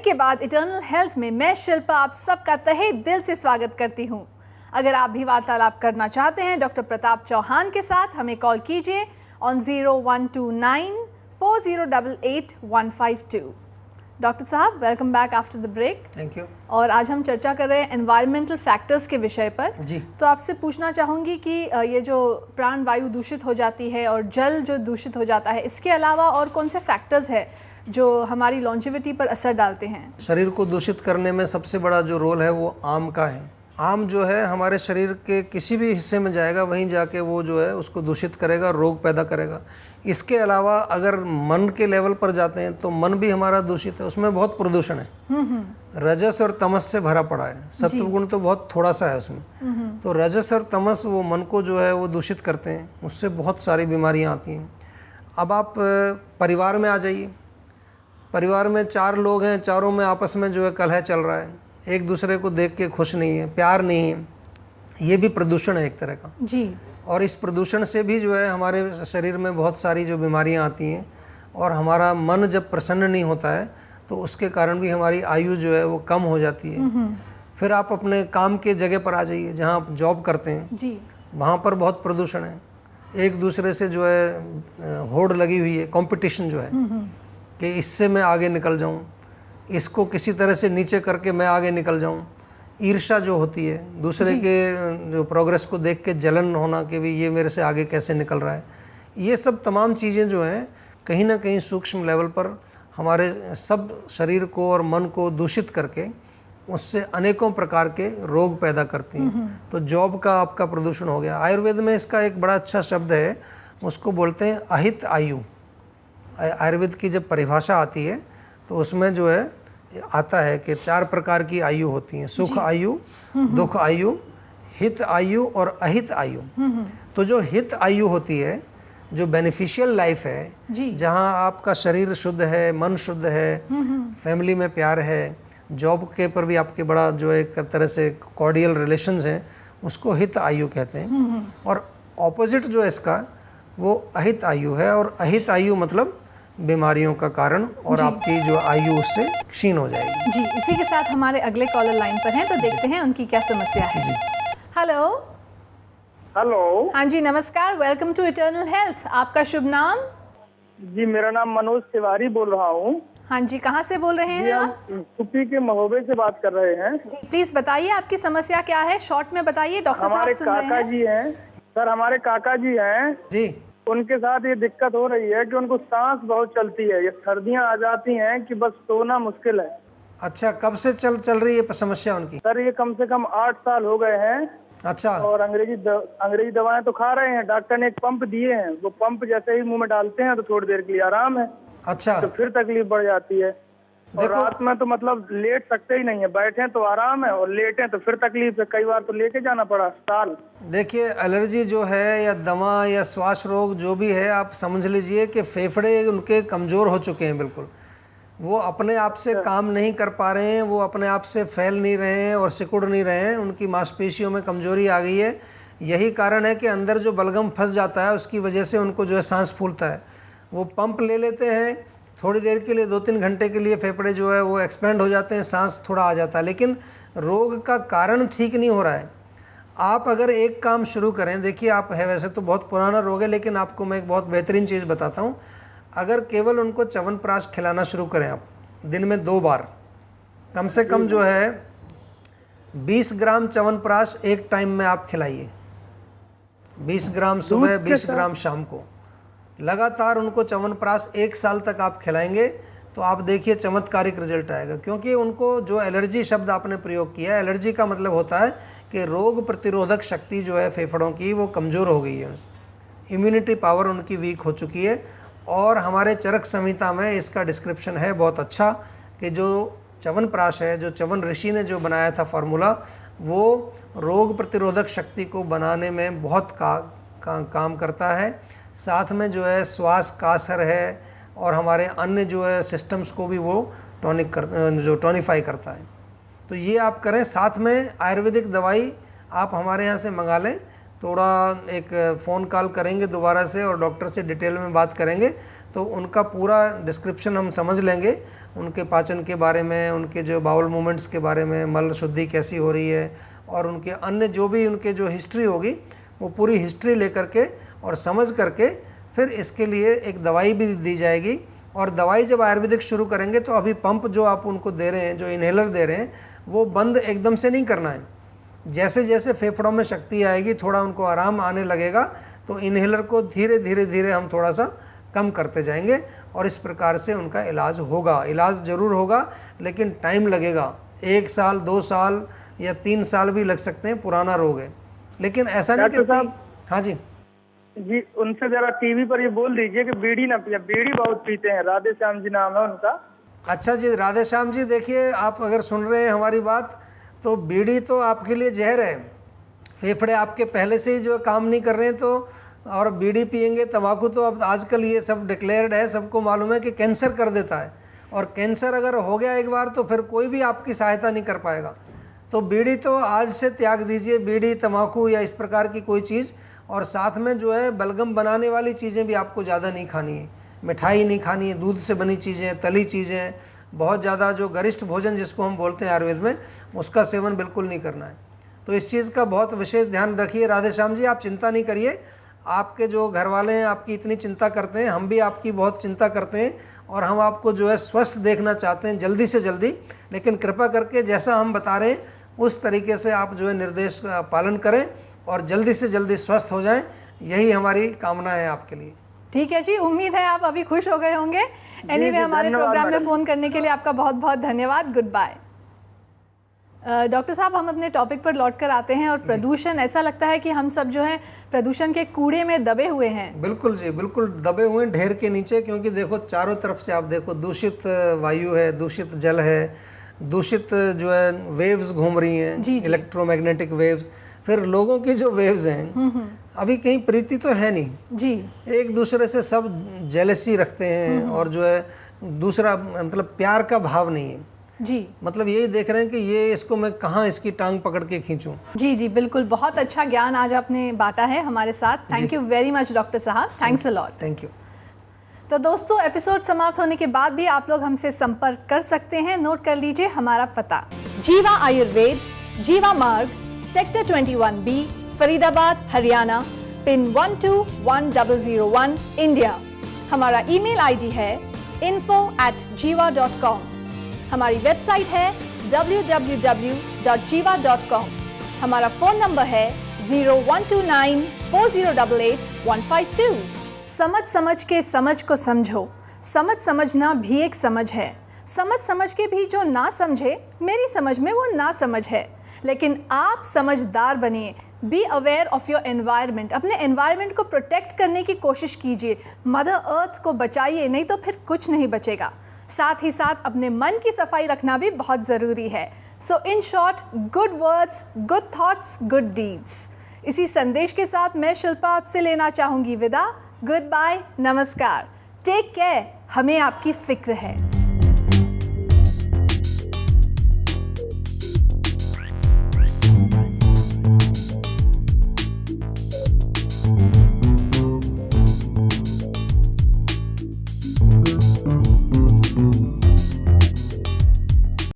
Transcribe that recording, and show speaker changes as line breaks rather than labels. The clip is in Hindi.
ब्रेक के बाद इटर्नल हेल्थ में मैं शिल्पा आप सबका तहे दिल से स्वागत करती हूँ। अगर आप भी वार्तालाप करना चाहते हैं डॉक्टर प्रताप चौहान के साथ, हमें कॉल कीजिए ऑन 012940885152। डॉक्टर साहब, welcome back after the break.
Thank you.
और आज हम चर्चा कर रहे हैं एनवायरमेंटल फैक्टर्स के विषय पर
जी।
तो आपसे पूछना चाहूँगी कि ये जो प्राण वायु दूषित हो जाती है और जल जो दूषित हो जाता है, इसके अलावा और कौन से फैक्टर्स है जो हमारी लॉन्जेविटी पर असर डालते हैं?
शरीर को दूषित करने में सबसे बड़ा जो रोल है वो आम का है। आम जो है हमारे शरीर के किसी भी हिस्से में जाएगा, वहीं जाके वो जो है उसको दूषित करेगा, रोग पैदा करेगा। इसके अलावा अगर मन के लेवल पर जाते हैं तो मन भी हमारा दूषित है, उसमें बहुत प्रदूषण है। रजस और तमस से भरा पड़ा है, सत्व गुण तो बहुत थोड़ा सा है उसमें। तो रजस और तमस वो मन को जो है वो दूषित करते हैं, उससे बहुत सारी बीमारियां आती हैं। अब आप परिवार में आ जाइए। परिवार में 4 लोग हैं, चारों में आपस में जो है कलह चल रहा है, एक दूसरे को देख के खुश नहीं है, प्यार नहीं है, ये भी प्रदूषण है एक तरह का
जी।
और इस प्रदूषण से भी जो है हमारे शरीर में बहुत सारी जो बीमारियां आती हैं। और हमारा मन जब प्रसन्न नहीं होता है तो उसके कारण भी हमारी आयु जो है वो कम हो जाती है। फिर आप अपने काम के जगह पर आ जाइए, जहाँ आप जॉब करते हैं
जी।
वहाँ पर बहुत प्रदूषण है। एक दूसरे से जो है होड़ लगी हुई है, कंपटीशन जो है कि इससे मैं आगे निकल जाऊं, इसको किसी तरह से नीचे करके मैं आगे निकल जाऊं। ईर्ष्या जो होती है, दूसरे के जो प्रोग्रेस को देख के जलन होना कि भी ये मेरे से आगे कैसे निकल रहा है, ये सब तमाम चीज़ें जो हैं कहीं ना कहीं सूक्ष्म लेवल पर हमारे सब शरीर को और मन को दूषित करके उससे अनेकों प्रकार के रोग पैदा करती हैं। तो जॉब का आपका प्रदूषण हो गया। आयुर्वेद में इसका एक बड़ा अच्छा शब्द है, उसको बोलते हैं अहित आयु। आयुर्वेद की जब परिभाषा आती है तो उसमें जो है आता है कि 4 प्रकार की आयु होती हैं, सुख आयु, दुख आयु, हित आयु और अहित आयु। तो जो हित आयु होती है, जो बेनिफिशियल लाइफ है, जहां आपका शरीर शुद्ध है, मन शुद्ध है, फैमिली में प्यार है, जॉब के पर भी आपके बड़ा जो एक तरह से कॉर्डियल रिलेशंस हैं, उसको हित आयु कहते हैं। और ऑपोजिट जो है इसका वो अहित आयु है। और अहित आयु मतलब बीमारियों का कारण और आपकी जो आयु उससे क्षीण हो जाएगी।
जी, इसी के साथ हमारे अगले कॉलर लाइन पर हैं, तो देखते हैं उनकी क्या समस्या है।
जी।
हेलो।
हेलो।
हाँ जी, नमस्कार, वेलकम टू इटर्नल हेल्थ। आपका शुभ नाम?
जी, मेरा नाम मनोज तिवारी बोल रहा हूँ।
हाँ जी, कहाँ से बोल रहे हैं आप?
यूपी के महोबे से बात कर रहे हैं।
प्लीज बताइए आपकी समस्या क्या है, शॉर्ट में बताइए, डॉक्टर साहब
हमारे
सुन रहे
काका
हैं।
जी हैं सर, हमारे काका जी हैं
जी।
उनके साथ ये दिक्कत हो रही है कि उनको सांस बहुत चलती है, ये सर्दियाँ आ जाती हैं कि बस सोना मुश्किल है।
अच्छा, कब से चल रही है समस्या उनकी?
सर ये कम से कम 8 साल हो गए हैं।
अच्छा।
और अंग्रेजी दवाएं तो खा रहे हैं, डॉक्टर ने एक पंप दिए हैं, वो पंप जैसे ही मुंह में डालते हैं तो थोड़ी देर के लिए आराम है।
अच्छा।
तो फिर तकलीफ बढ़ जाती है। और रात में तो मतलब लेट सकते ही नहीं है, बैठे तो आराम है और लेटे तो फिर तकलीफ है, कई बार तो लेके जाना पड़ा अस्पताल।
देखिए, एलर्जी जो है या दमा या श्वास रोग जो भी है, आप समझ लीजिए कि फेफड़े उनके कमज़ोर हो चुके हैं बिल्कुल। वो अपने आप से काम नहीं कर पा रहे हैं, वो अपने आप से फैल नहीं रहे हैं और सिकुड़ नहीं रहे हैं, उनकी मांसपेशियों में कमज़ोरी आ गई है। यही कारण है कि अंदर जो बलगम फंस जाता है उसकी वजह से उनको जो है सांस फूलता है। वो पंप ले लेते हैं थोड़ी देर के लिए, 2-3 घंटे के लिए फेफड़े जो है वो एक्सपेंड हो जाते हैं, सांस थोड़ा आ जाता है, लेकिन रोग का कारण ठीक नहीं हो रहा है। आप अगर एक काम शुरू करें, देखिए आप है वैसे तो बहुत पुराना रोग है, लेकिन आपको मैं एक बहुत बेहतरीन चीज़ बताता हूँ। अगर केवल उनको च्यवनप्राश खिलाना शुरू करें आप दिन में 2 बार, कम से कम जो है 20 ग्राम च्यवनप्राश एक टाइम में आप खिलाइए। 20 ग्राम सुबह, 20 ग्राम शाम को। लगातार उनको च्यवनप्राश 1 साल तक आप खिलाएंगे तो आप देखिए चमत्कारिक रिजल्ट आएगा। क्योंकि उनको जो एलर्जी शब्द आपने प्रयोग किया है, एलर्जी का मतलब होता है कि रोग प्रतिरोधक शक्ति जो है फेफड़ों की वो कमज़ोर हो गई है, इम्यूनिटी पावर उनकी वीक हो चुकी है। और हमारे चरक संहिता में इसका डिस्क्रिप्शन है बहुत अच्छा कि जो च्यवनप्राश है, जो च्यवन ऋषि ने जो बनाया था फार्मूला, वो रोग प्रतिरोधक शक्ति को बनाने में बहुत काम करता है। साथ में जो है श्वास का असर है और हमारे अन्य जो है सिस्टम्स को भी वो टॉनिफाई करता है। तो ये आप करें। साथ में आयुर्वेदिक दवाई आप हमारे यहाँ से मंगा लें, थोड़ा एक फ़ोन कॉल करेंगे दोबारा से और डॉक्टर से डिटेल में बात करेंगे तो उनका पूरा डिस्क्रिप्शन हम समझ लेंगे, उनके पाचन के बारे में, उनके जो बाउल मूवमेंट्स के बारे में, मल शुद्धि कैसी हो रही है, और उनके अन्य जो भी उनके जो हिस्ट्री होगी वो पूरी हिस्ट्री लेकर के और समझ करके फिर इसके लिए एक दवाई भी दी जाएगी। और दवाई जब आयुर्वेदिक शुरू करेंगे तो अभी पंप जो आप उनको दे रहे हैं, जो इन्हेलर दे रहे हैं, वो बंद एकदम से नहीं करना है। जैसे जैसे फेफड़ों में शक्ति आएगी, थोड़ा उनको आराम आने लगेगा, तो इन्हेलर को धीरे धीरे धीरे हम थोड़ा सा कम करते जाएंगे और इस प्रकार से उनका इलाज होगा। इलाज ज़रूर होगा, लेकिन टाइम लगेगा, 1 साल 2 साल या 3 साल भी लग सकते हैं, पुराना रोग है। लेकिन ऐसा नहीं कि हाँ जी,
उनसे जरा टीवी पर ये बोल दीजिए कि बीड़ी ना पिए, बीड़ी बहुत पीते हैं। राधे श्याम जी नाम है उनका।
अच्छा जी, राधे श्याम जी, देखिए आप अगर सुन रहे हैं हमारी बात, तो बीड़ी तो आपके लिए जहर है। फेफड़े आपके पहले से ही जो काम नहीं कर रहे हैं, तो और बीड़ी पिएंगे, तंबाकू तो अब आजकल ये सब डिक्लेयर्ड है, सबको मालूम है कि कैंसर कर देता है, और कैंसर अगर हो गया एक बार तो फिर कोई भी आपकी सहायता नहीं कर पाएगा। तो बीड़ी तो आज से त्याग दीजिए, बीड़ी, तंबाकू या इस प्रकार की कोई चीज़। और साथ में जो है बलगम बनाने वाली चीज़ें भी आपको ज़्यादा नहीं खानी है, मिठाई नहीं खानी है, दूध से बनी चीज़ें, तली चीज़ें, बहुत ज़्यादा जो गरिष्ठ भोजन जिसको हम बोलते हैं आयुर्वेद में, उसका सेवन बिल्कुल नहीं करना है। तो इस चीज़ का बहुत विशेष ध्यान रखिए। राधे श्याम जी, आप चिंता नहीं करिए, आपके जो घर वाले हैं आपकी इतनी चिंता करते हैं, हम भी आपकी बहुत चिंता करते हैं, और हम आपको जो है स्वस्थ देखना चाहते हैं जल्दी से जल्दी। लेकिन कृपा करके जैसा हम बता रहे हैं उस तरीके से आप जो है निर्देश का पालन करें और जल्दी से जल्दी स्वस्थ हो जाएं, यही हमारी कामना है आपके लिए।
ठीक है जी, उम्मीद है आप अभी खुश हो गए होंगे। एनीवे, हमारे प्रोग्राम में फ़ोन करने के लिए आपका बहुत बहुत धन्यवाद। Good bye. डॉक्टर साहब, हम अपने टॉपिक पर लौट कर आते हैं। और प्रदूषण, ऐसा लगता है कि हम सब जो है प्रदूषण के कूड़े में दबे हुए हैं।
बिल्कुल जी, बिल्कुल दबे हुए हैं ढेर के नीचे, क्योंकि देखो चारों तरफ से आप देखो, दूषित वायु है, दूषित जल है, दूषित जो है वेव्स घूम रही हैं, इलेक्ट्रोमैग्नेटिक वेव्स, फिर लोगों की जो वेव्स हैं, अभी कहीं प्रीति तो है नहीं
जी,
एक दूसरे से सब जेलसी रखते हैं, और जो है दूसरा मतलब प्यार का भाव नहीं है
जी।
मतलब यही देख रहे हैं कि ये इसको मैं कहाँ इसकी टांग पकड़ के खींचूं।
जी जी, बिल्कुल, बहुत अच्छा ज्ञान आज आपने बांटा है हमारे साथ। Thank you very much doctor साहब, thanks a lot.
Thank you.
तो दोस्तों, एपिसोड समाप्त होने के बाद भी आप लोग हमसे संपर्क कर सकते हैं। नोट कर लीजिए हमारा पता: जीवा आयुर्वेद, जीवा मार्ग, sector 21B, Faridabad, Haryana, pin 121001, India. हमारा ईमेल आईडी है info@jiva.com। हमारी वेबसाइट है www.jiva.com। हमारा फ़ोन नंबर है 01294088 समझ समझ के समझ को समझो। समझ समझना भी एक समझ है। समझ समझ के भी जो ना समझे, मेरी समझ में वो ना समझ है। लेकिन आप समझदार बनिए। Be aware of your environment. अपने एनवायरनमेंट को प्रोटेक्ट करने की कोशिश कीजिए। मदर अर्थ को बचाइए, नहीं तो फिर कुछ नहीं बचेगा। साथ ही साथ अपने मन की सफाई रखना भी बहुत ज़रूरी है। So in short, good words, good thoughts, good deeds. इसी संदेश के साथ मैं शिल्पा आपसे लेना चाहूँगी विदा। गुड बाय, नमस्कार, टेक केयर, हमें आपकी फिक्र है।